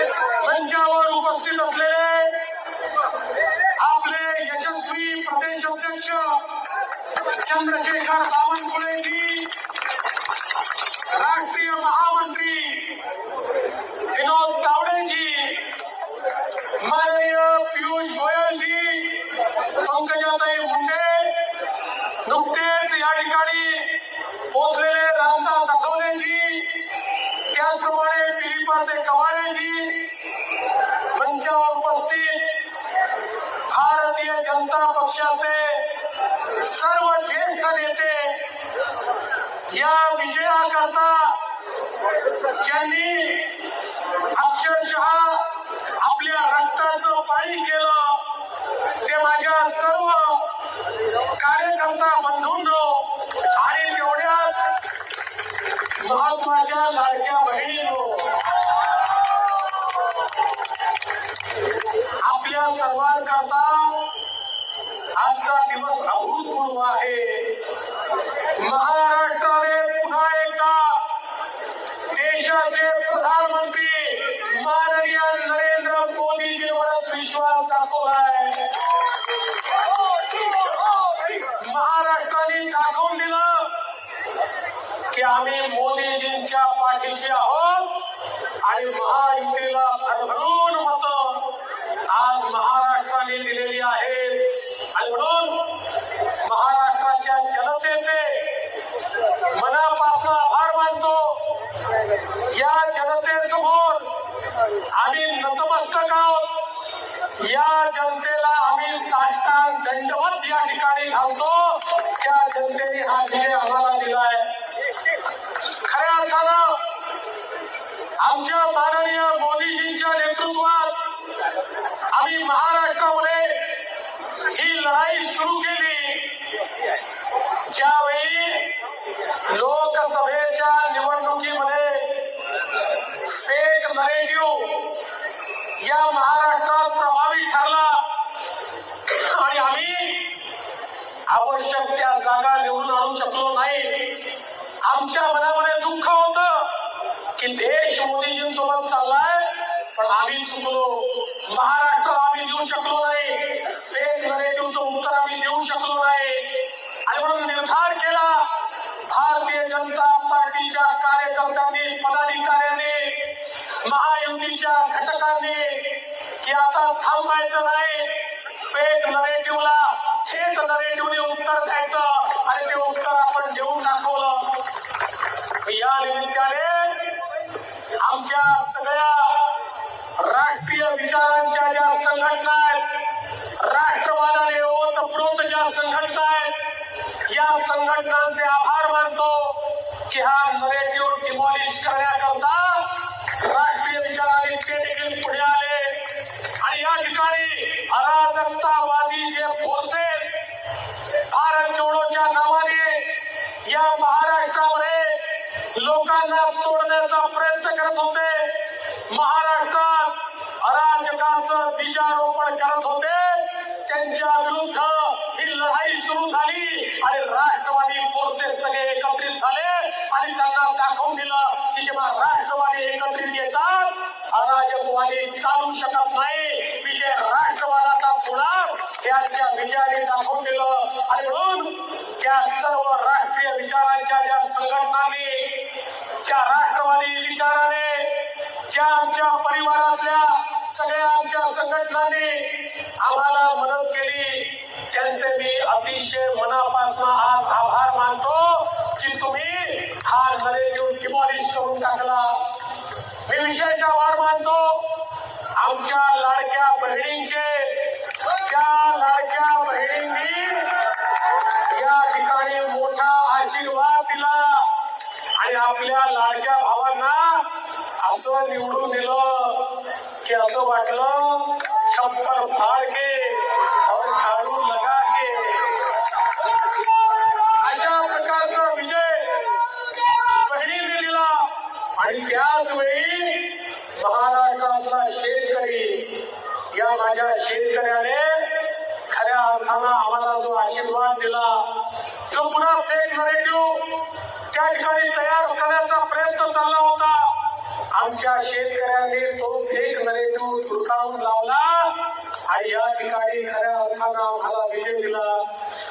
मंचावर उपस्थित असलेले आपले यशस्वी प्रदेश अध्यक्ष चंद्रशेखर बावनकुळेजी, राष्ट्रीय महामंत्री विनोद तावडेजी, माननीय पीयूष गोयलजी, पंकजाताई मुंडे, नुकतेच या ठिकाणी पोहोचलेले रामदास आठवलेजी, त्याचप्रमाणे दिलीपाचे कवाडेजी, मंचावर उपस्थित भारतीय जनता पक्षाचे सर्व ज्येष्ठ नेते, या विजयाकरता ज्यांनी अक्षरशः आपल्या रक्ताचं पाणी केलं, ते माझ्या सर्व कार्यकर्ता बंधूंनो आणि तेवढ्याच महत्वाच्या लाडक्या बहिणींनो, आपल्या सर्वांकरता आजचा दिवस अभूतपूर्व आहे. महाराष्ट्राने पुन्हा एकदा देशाचे प्रधानमंत्री माननीय नरेंद्र मोदीजींवरच विश्वास दाखवलाय. महाराष्ट्राने दाखवून दिलं की आम्ही मोदीजींच्या पाठीशी आहोत आणि महायुतीला भरभरून मतं आज महाराष्ट्राने दिलेली आहेत. आणि म्हणून महाराष्ट्राच्या जनतेचे मनापासून आभार मानतो. या जनतेसमोर आम्ही नतमस्तक आहोत. या जनतेला आम्ही साष्टांग दंडवत या ठिकाणी घालतो. त्या जनतेने हा विजय आम्हाला दिलाय. खऱ्या अर्थानं आमच्या माननीय मोदीजींच्या नेतृत्वात आम्ही महाराष्ट्रामध्ये ही लढाई सुरू केली. ज्यावेळी लोकसभेच्या निवडणुकीमध्ये फेक नरेटिव्ह या महाराष्ट्रात प्रभावी ठरला आणि आम्ही आवश्यक त्या जागा निवडून आणू शकलो नाही. आमच्या मनामध्ये दुःख होतं की देश मोदीजींसोबत चाललाय, पण आम्ही चुकलो. महाराष्ट्र आम्ही देऊ शकलो नाही. फेक नरेटिव्हचं उत्तर आम्ही देऊ शकलो नाही. आणि म्हणून निर्धार केला भारतीय जनता पार्टीच्या कार्यकर्त्यांनी, पदाधिकाऱ्यांनी, महायुतीच्या घटकांनी की आता थांबायचं नाही. फेक नरेटिव्हला थेट नरेटिव्हने उत्तर द्यायचं आणि ते उत्तर आपण देऊन दाखवलं. या निमित्ताने आमच्या सगळ्या राष्ट्रीय विचारांच्या ज्या संघटना आहेत, राष्ट्रवादाने ओतप्रोत ज्या संघटना आहेत, या संघटनांचे आभार मानतो की हा नरेटिव्ह डिमॉलिश करण्याकरता राष्ट्रीय विचाराने ते देखील पुढे आले. आणि या ठिकाणी अराजकतावादी जे फोर्सेस भारत जोडोच्या नावाने या महाराष्ट्रामध्ये लोकांना तोडण्याचा प्रयत्न करत होते, महाराष्ट्रात अराजकाचं बीजारोपण करत होते, त्यांच्या विरुद्ध ही लढाई सुरू झाली आणि राष्ट्रवादी फोर्सेस सगळे एकत्रित झाले आणि त्यांना दाखवून दिलं की जेव्हा राष्ट्रवादी एकत्रित येतात अराजकवादी चालू शकत नाही. विजय राष्ट्रवादाचाच होणार. त्याच्या विजयाने दाखवून दिलं. आणि म्हणून त्या सर्व राष्ट्रीय विचारांच्या ज्या संघटनांनी, ज्या राष्ट्रवादी विचाराने, ज्या आमच्या परिवारातल्या सगळ्या आमच्या संघटनांनी आम्हाला मदत केली, त्यांचे मी अतिशय मनापासून आज आभार मानतो की तुम्ही हा नरेटिव्ह डिमॉलिश करून टाकला. मी विशेष आभार मानतो आमच्या लाडक्या बहिणींचे. त्या लाडक्या बहिणींनी या ठिकाणी मोठा आशीर्वाद दिला आणि आपल्या लाडक्या भावांना असं निवडून दिलं की असं वाटलं छप्पर फाड़ के और झाडू लगा के. अशा प्रकारचा विजय बहिणीने दिला. आणि त्याच वेळी महाराष्ट्रातला शेतकरी, या माझ्या शेतकऱ्याने खऱ्या अर्थानं आम्हाला जो आशीर्वाद दिला, जो पुन्हा फेक नरेटिव्ह त्या ठिकाणी तयार करण्याचा प्रयत्न चालला होता, आमच्या शेतकऱ्यांनी तो फेक नरेटिव्ह धुडकावून लावला आणि या ठिकाणी खऱ्या अर्थानं आम्हाला विजय दिला.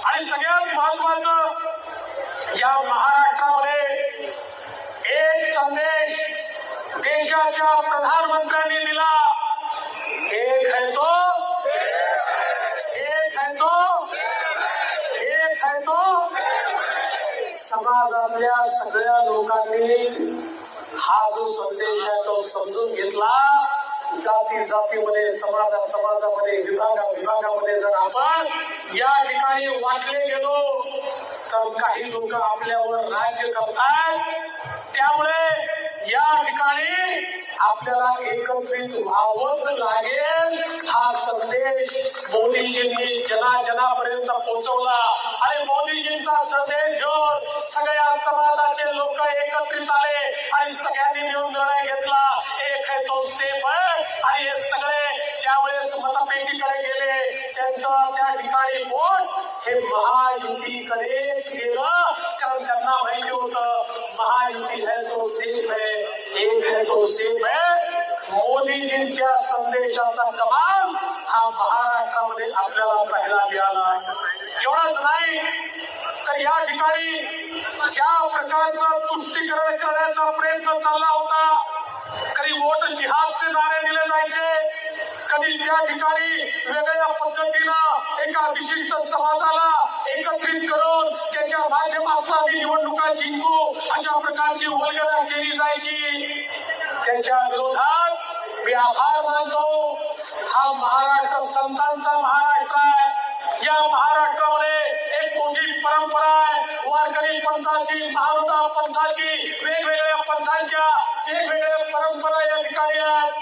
आणि सगळ्यात महत्वाचं, या महाराष्ट्रामध्ये एक संदेश देशाच्या प्रधानमंत्र्यांनी दिला. एक है तो, एक है तो, एक है तो. समाजातल्या सगळ्या लोकांनी हा जो संदेश आहे तो समजून घेतला. जाती जातीमध्ये, समाजामध्ये, विभागामध्ये जर आपण या ठिकाणी वाटले गेलो तर काही लोक आपल्यावर राज्य करतात. त्यामुळे या ठिकाणी आपल्याला एकत्रित व्हावंच लागेल. हा संदेश मोदीजींनी जनाजनापर्यंत पोहोचवला आणि मोदीजींचा संदेश घेऊन सगळ्या समाजाचे लोक एकत्रित आले आणि सगळ्यांनी मिळून निर्णय घेतला. एक है तो सेफ है. आणि हे सगळे ज्यावेळेस मतपेटीकडे गेले त्यांचं त्या ठिकाणी वोट हे महायुतीकडेच गेलं. कारण त्यांना माहिती होतं महायुती है तो सेफ है, एक है तो सेफ है. मोदीजींच्या संदेशाचा कमाल हा महाराष्ट्रामध्ये आपल्याला पाहायला मिळाला. एवढंच नाही तर या ठिकाणी ज्या प्रकारचं तुष्टीकरण करण्याचा प्रयत्न चालला होता, कधी वोट जिहादचे नारे दिले जायचे, कधी त्या ठिकाणी वेगळ्या पद्धतीनं एका विशिष्ट समाजाला एकत्रित करून त्याच्या माध्यमातून आम्ही निवडणुका जिंकू अशा प्रकारची वल्गना केली जायची. त्याच्या विरोधात मी आभार मानतो. हा महाराष्ट्र संतांचा महाराष्ट्र आहे. या महाराष्ट्रामध्ये एक मोठी परंपरा आहे. वारकरी पंथाची, महानुभाव पंथाची, वेगवेगळ्या पंथांच्या वेगवेगळ्या परंपरा या ठिकाणी आहेत.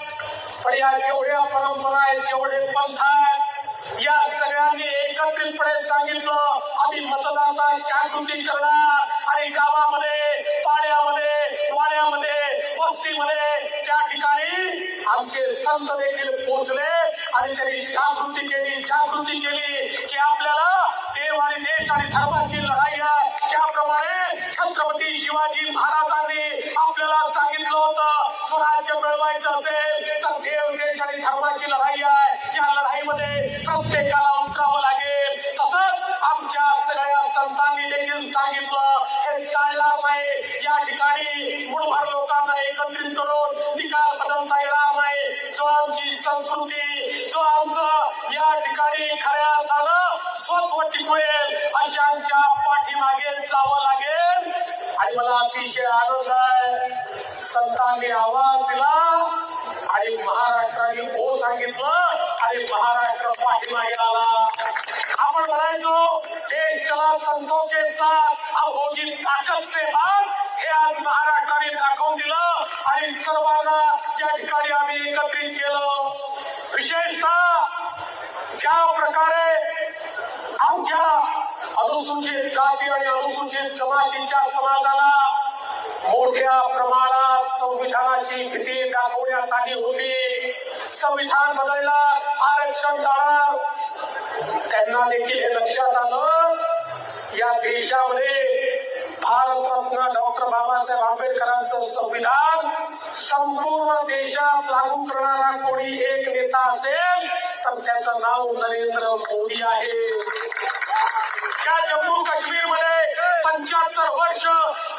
पण या जेवढ्या परंपरा आहेत, जेवढे पंथ आहेत, या सगळ्यांनी एकत्रितपणे सांगितलं आम्ही मतदाता जागृती करणार आणि गावामध्ये, पाड्यामध्ये, वाड्यामध्ये, वस्तीमध्ये त्या ठिकाणी आमचे संत देखील पोहोचले आणि त्यांनी जागृती केली की आपल्याला देव आणि देश आणि धर्माची लढाई आहे. ज्याप्रमाणे छत्रपती शिवाजी महाराजांनी आपल्याला सांगितलं होतं स्वराज्य मिळवायचं असेल तर देव, देश आणि धर्माची लढाई आहे. या लढाईमध्ये प्रत्येकाला उतरावं लागेल. तसंच आमच्या सगळ्या संतांनी देखील सांगितलं हे चालणार नाही. या ठिकाणी मुळभर लोकांना एकत्रित करून निकाल बदलता येणार नाही. जो आमची संस्कृती, जो आमचं या ठिकाणी खऱ्या अर्थानं स्वत्व टिकवेल अशांच्या पाठीमागे जावं लागेल. आणि मला अतिशय आनंद आहे, संतांनी आवाज दिला आणि महाराष्ट्राने हो सांगितलं आणि महाराष्ट्र पाठीमागे आला. आपण म्हणायचो देश चला संतों के साथ, अब होगी ताकत से बात. हे आज महाराष्ट्राने दाखवून दिलं आणि सर्वांना या ठिकाणी आम्ही एकत्रित केलं. विशेषतः ज्या प्रकारे आमच्या अनुसूचित जाती आणि अनुसूचित जमातीच्या समाजाला मोठ्या प्रमाणात संविधानाची भीती दाखवण्यात आली होती. संविधान बदलणार, आरक्षण जाणार, त्यांना देखील हे लक्षात आलं या देशामध्ये भारतरत्न डॉक्टर बाबासाहेब आंबेडकरांचं संविधान संपूर्ण देशात लागू करणारा कोणी एक नेता असेल तर त्याचं नाव नरेंद्र मोदी आहे. ज्या जम्मू काश्मीरमध्ये 75 वर्ष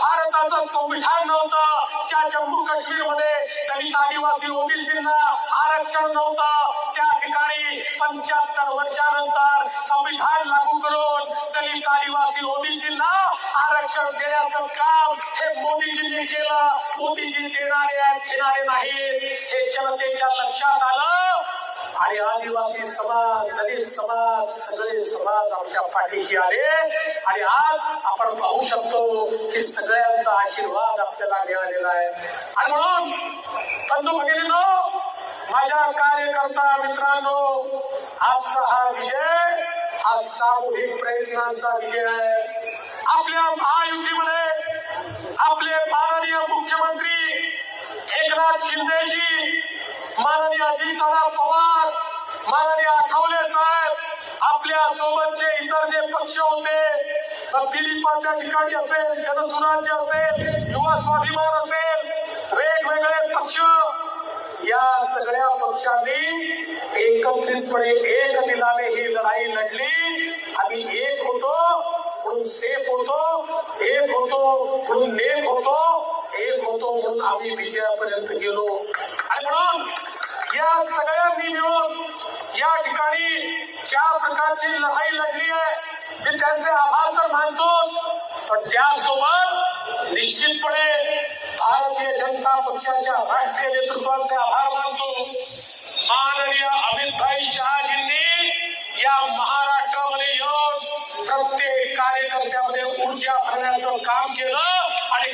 भारताचं संविधान नव्हतं, ज्या जम्मू काश्मीरमध्ये दलित, आदिवासी, ओबीसींना आरक्षण नव्हतं, त्या ठिकाणी 75 वर्षानंतर संविधान लागू करून दलित, आदिवासी, ओबीसींना आरक्षण देण्याचं काम हे मोदीजींनी केलं. मोदीजी देणारे आहेत, घेणारे नाहीत हे जनतेच्या लक्षात आलं आणि आदिवासी समाज, दलित समाज, सगळे समाज आमच्या पाठीशी आले आणि आज आपण पाहू शकतो की सगळ्यांचा आशीर्वाद आपल्याला मिळालेला आहे. आणि म्हणून बंधू भगिनींनो, माझ्या कार्यकर्ता मित्रांनो, आजचा हा विजय हा सामूहिक प्रयत्नांचा विजय आहे. आपल्या महायुतीमध्ये आपले माननीय मुख्यमंत्री एकनाथ शिंदेजी, माननीय अजितदादा पवार, माननीय आठवले साहेब, आपल्या सोबतचे इतर जे पक्ष होते, दिलीपाच्या ठिकाणी असेल, जनसुराज्य असेल, युवा स्वाभिमान असेल, वेगवेगळे पक्ष, या सगळ्या पक्षांनी एकत्रितपणे एक दिलाने ही लढाई लढली. आम्ही एक होतो म्हणून सेफ होतो, एक होतो म्हणून नेक होतो, एक होतो म्हणून आम्ही विजयापर्यंत गेलो. आणि म्हणून या सगळ्यांनी मिळून या ठिकाणी ज्या प्रकारची लढाई लढली आहे मी त्यांचे आभार तर मानतोच, पण त्यासोबत निश्चितपणे भारतीय जनता पक्षाच्या राष्ट्रीय नेतृत्वाचे आभार मानतो. माननीय अमितभाई शहाजींनी या महाराष्ट्रामध्ये येऊन प्रत्येक कार्यकर्त्यामध्ये ऊर्जा भरण्याचं काम केलं आणि